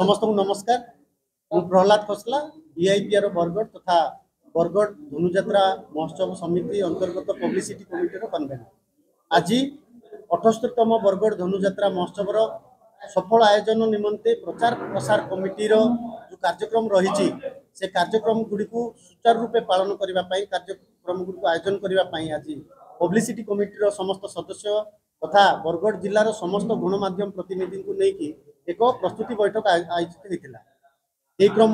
समस्त को नमस्कार। मु प्रहलाद खसला ईआईपीआर बरगढ़ तथा बरगढ़ धनुजात्रा महोत्सव समिति अंतर्गत पब्लिसिटी कमिटी कन्वेनर। आज 78तम बरगढ़ धनुजात्रा महोत्सव सफल आयोजन निमंते प्रचार प्रसार कमिटी जो कार्यक्रम रही से कार्यक्रम गुड़ी को सुचारू रूपे पालन करने कार्यक्रम गुड़ी आयोजन करने आज पब्लिसिटी कमिटी समस्त सदस्य तथा बरगढ़ जिलार समस्त गणमाध्यम प्रतिनिधि को लेकिन एक प्रस्तुति बैठक आयोजित होता है। क्रम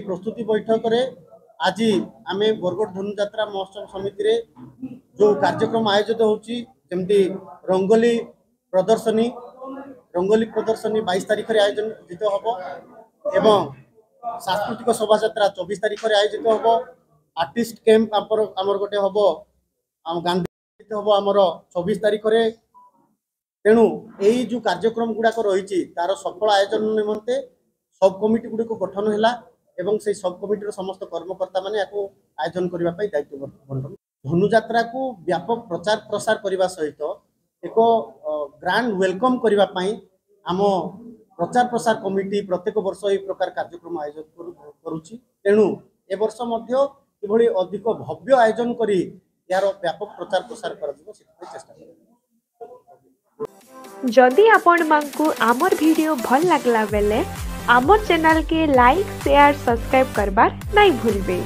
प्रस्तुति बैठक रे आज आम बरगढ़ धनुजात्रा महोत्सव समिति रे जो कार्यक्रम आयोजित होची जमती रंगोली प्रदर्शनी 22 तारीख रे आयोजित होबो एवं सांस्कृतिक शोभायात्रा 24 तारीख रे आयोजित होबो। आर्टिस्ट कैंप आमर गोटे होबो गांधी होबो आमर 24 तारीख रे। तेणु यही जो कार्यक्रम गुड़ाक रही तार सफल आयोजन निमंते सब कमिटी गुड़ी को गठन है एवं से सब कमिटी समस्त कर्मकर्ता माने आयोजन करने दायित्व बंटन। धनुजात्रा को व्यापक प्रचार प्रसार करने सहित एक ग्रांड वेलकम करने आम प्रचार प्रसार कमिटी प्रत्येक वर्ष यह प्रकार कार्यक्रम आयोजन करुच्ची। तेणु ए वर्ष किभली अधिक भव्य आयोजन करी यार व्यापक प्रचार प्रसार कर चेष्टा कर। जदि आपण मानकु आमर वीडियो भल लागला बेले आमर चैनल के लाइक शेयर सब्सक्राइब करबार नहीं भूलबे।